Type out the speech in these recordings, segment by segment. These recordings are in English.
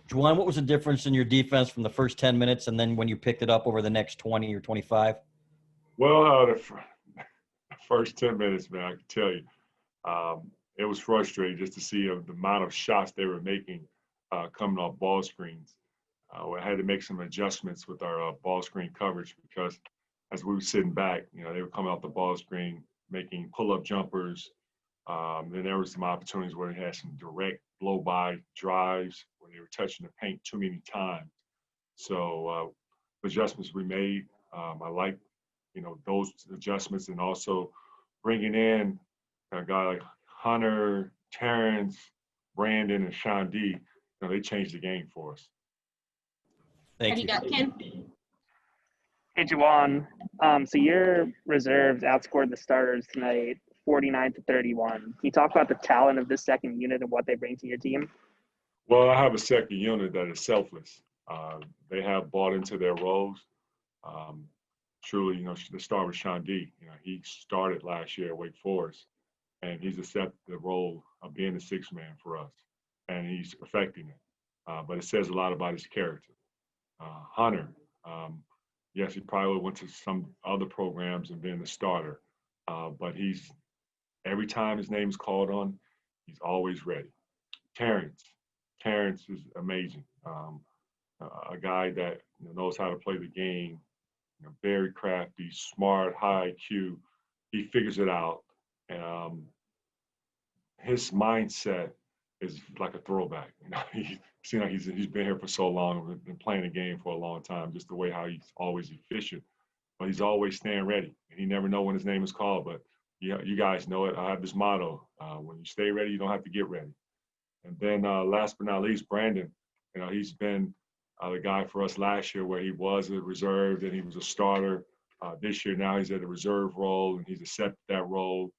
Juwan, what was the difference in your defense from the first 10 minutes and then when you picked it up over the next 20 or 25? Well, the first 10 minutes, man, I can tell you, it was frustrating just to see the amount of shots they were making coming off ball screens. I had to make some adjustments with our ball screen coverage because as we were sitting back, they were coming off the ball screen, making pull-up jumpers. Then there was some opportunities where they had some direct blow-by drives where they were touching the paint too many times. So adjustments we made. I like, those adjustments, and also bringing in a guy like Hunter, Terrence, Brandon, and Sean D. They changed the game for us. Thank You you. got Ken. Hey, Juwan. So your reserves outscored the starters tonight 49-31. Can you talk about the talent of this second unit and what they bring to your team? Well, I have a second unit that is selfless. They have bought into their roles. Truly, the start with Sean D. He started last year at Wake Forest, and he's accepted the role of being the sixth man for us, and he's perfecting it. But it says a lot about his character. Hunter, yes, he probably went to some other programs and been the starter, but every time his name is called on, he's always ready. Terrence is amazing. A guy that knows how to play the game, very crafty, smart, high IQ. He figures it out. His mindset is like a throwback. He seems like he's been here for so long, been playing the game for a long time. Just the way how he's always efficient, but he's always staying ready. And he never know when his name is called. But you guys know it. I have this motto: when you stay ready, you don't have to get ready. And then last but not least, Brandon. He's been the guy for us last year where he was a reserve, then he was a starter. This year now he's at a reserve role, and he's accepted that role.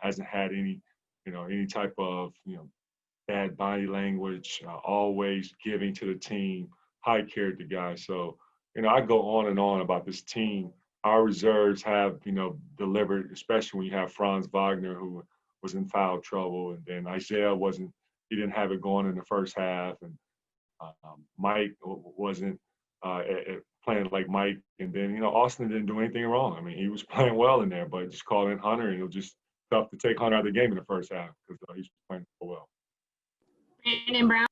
Hasn't had any type of bad body language. Always giving to the team. High character guy. So I go on and on about this team. Our reserves have delivered, especially when you have Franz Wagner, who was in foul trouble, and then Isaiah he didn't have it going in the first half, and Mike wasn't playing like Mike, and then Austin didn't do anything wrong. I mean, he was playing well in there, but just call in Hunter, and it was just tough to take Hunter out of the game in the first half because he's playing so well. Brandon Brown.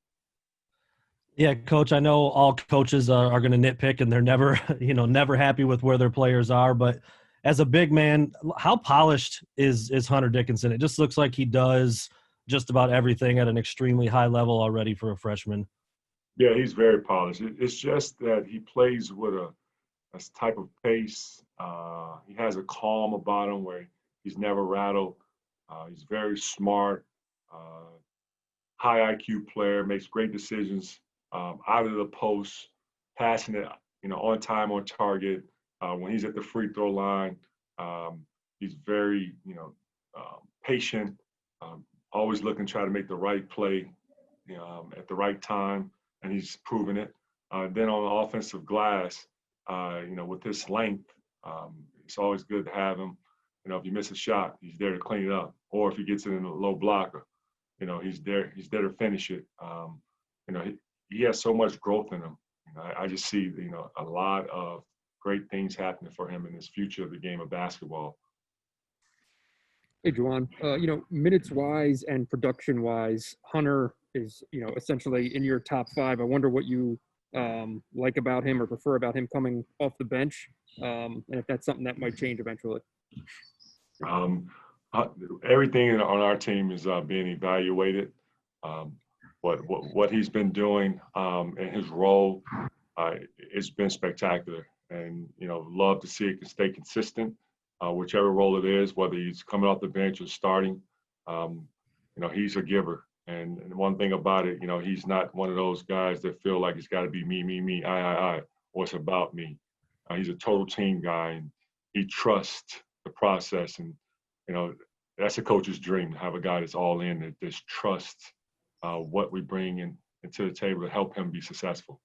Yeah, Coach, I know all coaches are going to nitpick, and they're never, never happy with where their players are. But as a big man, how polished is Hunter Dickinson? It just looks like he does just about everything at an extremely high level already for a freshman. Yeah, he's very polished. It's just that he plays with a type of pace. He has a calm about him where he's never rattled. He's very smart, high IQ player, makes great decisions out of the post, passing it, on time, on target. When he's at the free throw line, he's very, patient, always looking to try to make the right play at the right time, and he's proven it. Then on the offensive glass, with his length, it's always good to have him. If you miss a shot, he's there to clean it up. Or if he gets it in a low blocker, he's there to finish it. He has so much growth in him. I just see, a lot of great things happening for him in his future of the game of basketball. Hey, Juwan, minutes-wise and production-wise, Hunter is, essentially in your top five. I wonder what you like about him or prefer about him coming off the bench, and if that's something that might change eventually. Everything on our team is being evaluated. What he's been doing in his role, it's been spectacular, and love to see it stay consistent, whichever role it is, whether he's coming off the bench or starting. He's a giver, and one thing about it, he's not one of those guys that feel like it's got to be me, I, or it's about me. He's a total team guy, and he trusts the process, and that's a coach's dream to have a guy that's all in, that just trusts what we bring into the table to help him be successful.